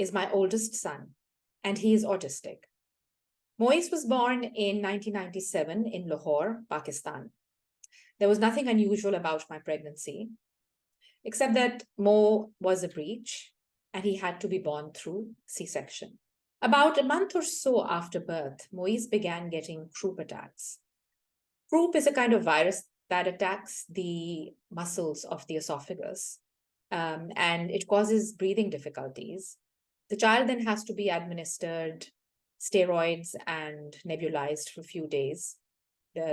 is my oldest son, and he is autistic. Moise was born in 1997 in Lahore, Pakistan. There was nothing unusual about my pregnancy, except that Mo was a breech and he had to be born through C-section. About a month or so after birth, Moise began getting croup attacks. Croup is a kind of virus that attacks the muscles of the esophagus, and it causes breathing difficulties. The child then has to be administered steroids and nebulized for a few days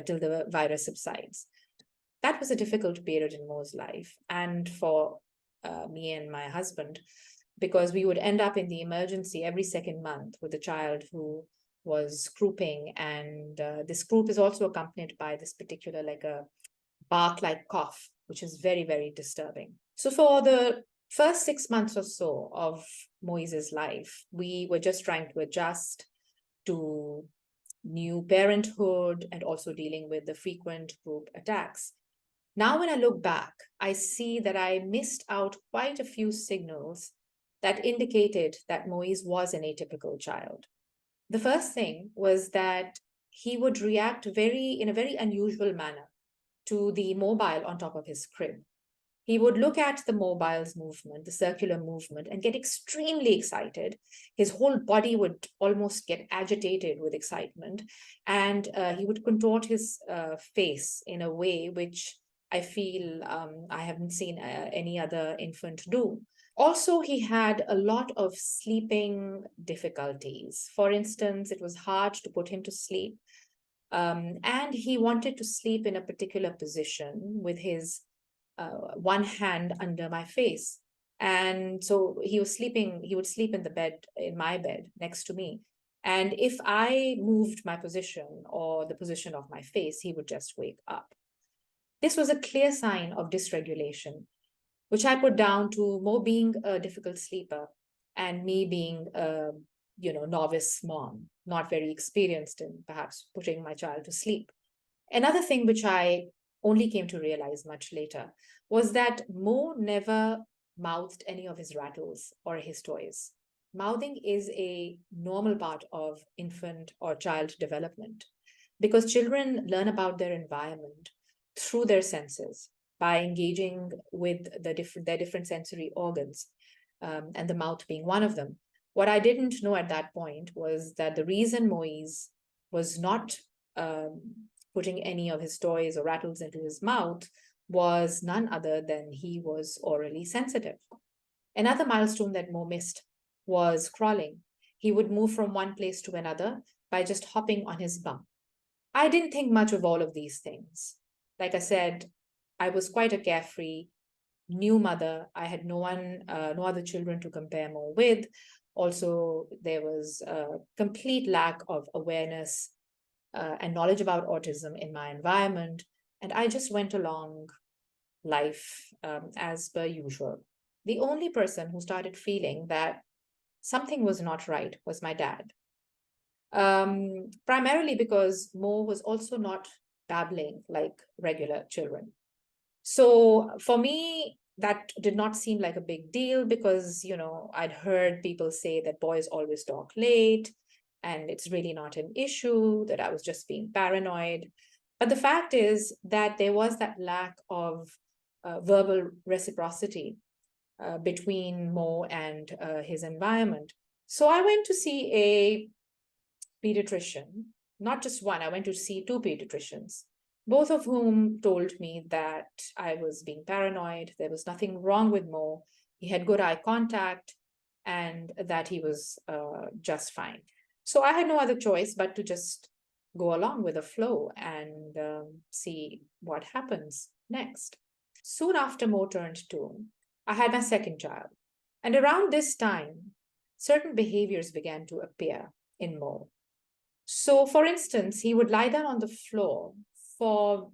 till the virus subsides. That was a difficult period in Mo's life, and for me and my husband, because we would end up in the emergency every second month with a child who was crouping, and this croup is also accompanied by this particular like a bark-like cough, which is very, very disturbing. So for the first 6 months or so of Moise's life, we were just trying to adjust to new parenthood and also dealing with the frequent croup attacks. Now, when I look back, I see that I missed out quite a few signals that indicated that Moise was an atypical child. The first thing was that he would react in a very unusual manner to the mobile on top of his crib. He would look at the mobile's movement, the circular movement, and get extremely excited. His whole body would almost get agitated with excitement, and he would contort his face in a way which I feel I haven't seen any other infant do. Also, he had a lot of sleeping difficulties. For instance, it was hard to put him to sleep. And he wanted to sleep in a particular position with his one hand under my face. And so he would sleep in the bed, in my bed next to me. And if I moved my position or the position of my face, he would just wake up. This was a clear sign of dysregulation, which I put down to Mo being a difficult sleeper and me being a novice mom, not very experienced in perhaps putting my child to sleep. Another thing which I only came to realize much later was that Mo never mouthed any of his rattles or his toys. Mouthing is a normal part of infant or child development because children learn about their environment through their senses by engaging with their different sensory organs, and the mouth being one of them. What I didn't know at that point was that the reason Moise was not putting any of his toys or rattles into his mouth was none other than he was orally sensitive. Another milestone that Mo missed was crawling. He would move from one place to another by just hopping on his bum. I didn't think much of all of these things. Like I said, I was quite a carefree new mother. I had no other children to compare Mo with. Also, there was a complete lack of awareness and knowledge about autism in my environment. And I just went along life as per usual. The only person who started feeling that something was not right was my dad. Primarily because Mo was also not babbling like regular children. So for me, that did not seem like a big deal because, I'd heard people say that boys always talk late and it's really not an issue, that I was just being paranoid. But the fact is that there was that lack of verbal reciprocity between Mo and his environment. So I went to see a pediatrician, not just one, I went to see two pediatricians, both of whom told me that I was being paranoid. There was nothing wrong with Mo. He had good eye contact and that he was just fine. So I had no other choice but to just go along with the flow and see what happens next. Soon after Mo turned 2, I had my second child. And around this time, certain behaviors began to appear in Mo. So, for instance, he would lie down on the floor for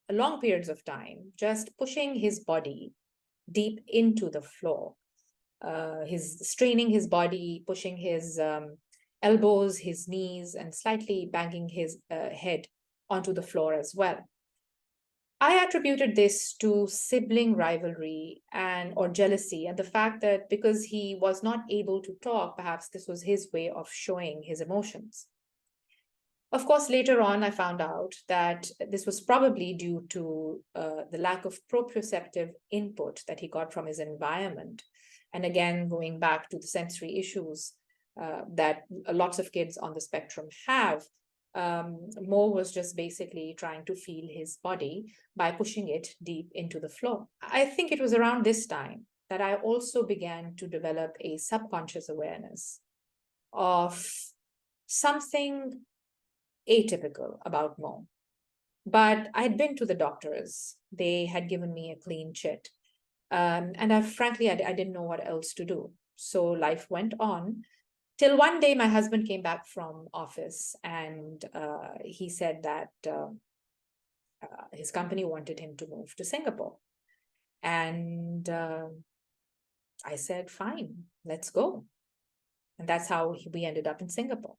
long periods of time, just pushing his body deep into the floor, straining his body, pushing his elbows, his knees, and slightly banging his head onto the floor as well. I attributed this to sibling rivalry and or jealousy, and the fact that because he was not able to talk, perhaps this was his way of showing his emotions. Of course, later on, I found out that this was probably due to the lack of proprioceptive input that he got from his environment. And again, going back to the sensory issues that lots of kids on the spectrum have, Mo was just basically trying to feel his body by pushing it deep into the floor. I think it was around this time that I also began to develop a subconscious awareness of something atypical about Mo. But I'd been to the doctors. They had given me a clean chit. And frankly, I didn't know what else to do. So life went on till one day my husband came back from office and he said that his company wanted him to move to Singapore. And I said, fine, let's go. And that's how we ended up in Singapore.